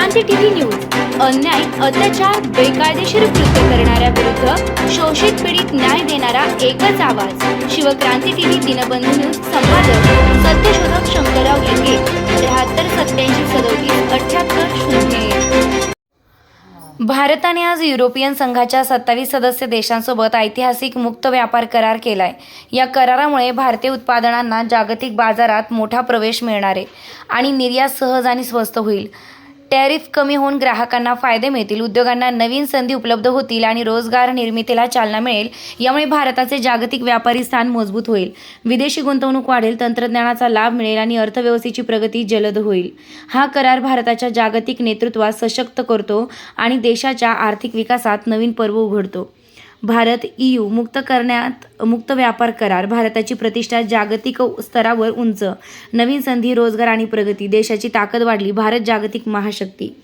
Shivkranti TV news अन्याय, अत्याचार, बेकायदेशीर कृत्य करणाऱ्या विरुद्ध शोषित पीडित न्याय देणारा एकच आवाज. Shivkranti TV Dinbandhu news. संपादक सत्यशोधक शंकरराव लिंगे. 73873780. भारताने आज युरोपियन संघाच्या 27 सदस्य देशांसोबत ऐतिहासिक मुक्त व्यापार करार केलाय. या करारामुळे भारतीय उत्पादनांना जागतिक बाजारात मोठा प्रवेश मिळणार आहे आणि निर्यात सहज आणि स्वस्त होईल. टॅरिफ कमी होऊन ग्राहकांना फायदे मिळतील, उद्योगांना नवीन संधी उपलब्ध होतील आणि रोजगार निर्मितीला चालना मिळेल. यामुळे भारताचे जागतिक व्यापारी स्थान मजबूत होईल, विदेशी गुंतवणूक वाढेल, तंत्रज्ञानाचा लाभ मिळेल आणि अर्थव्यवस्थेची प्रगती जलद होईल. हा करार भारताच्या जागतिक नेतृत्वात सशक्त करतो आणि देशाच्या आर्थिक विकासात नवीन पर्व उघडतो. भारत EU मुक्त व्यापार करार. भारताची प्रतिष्ठा जागतिक स्तरावर उंच. नवीन संधी, रोजगार आणि प्रगती. देशाची ताकद वाढली. भारत जागतिक महाशक्ती.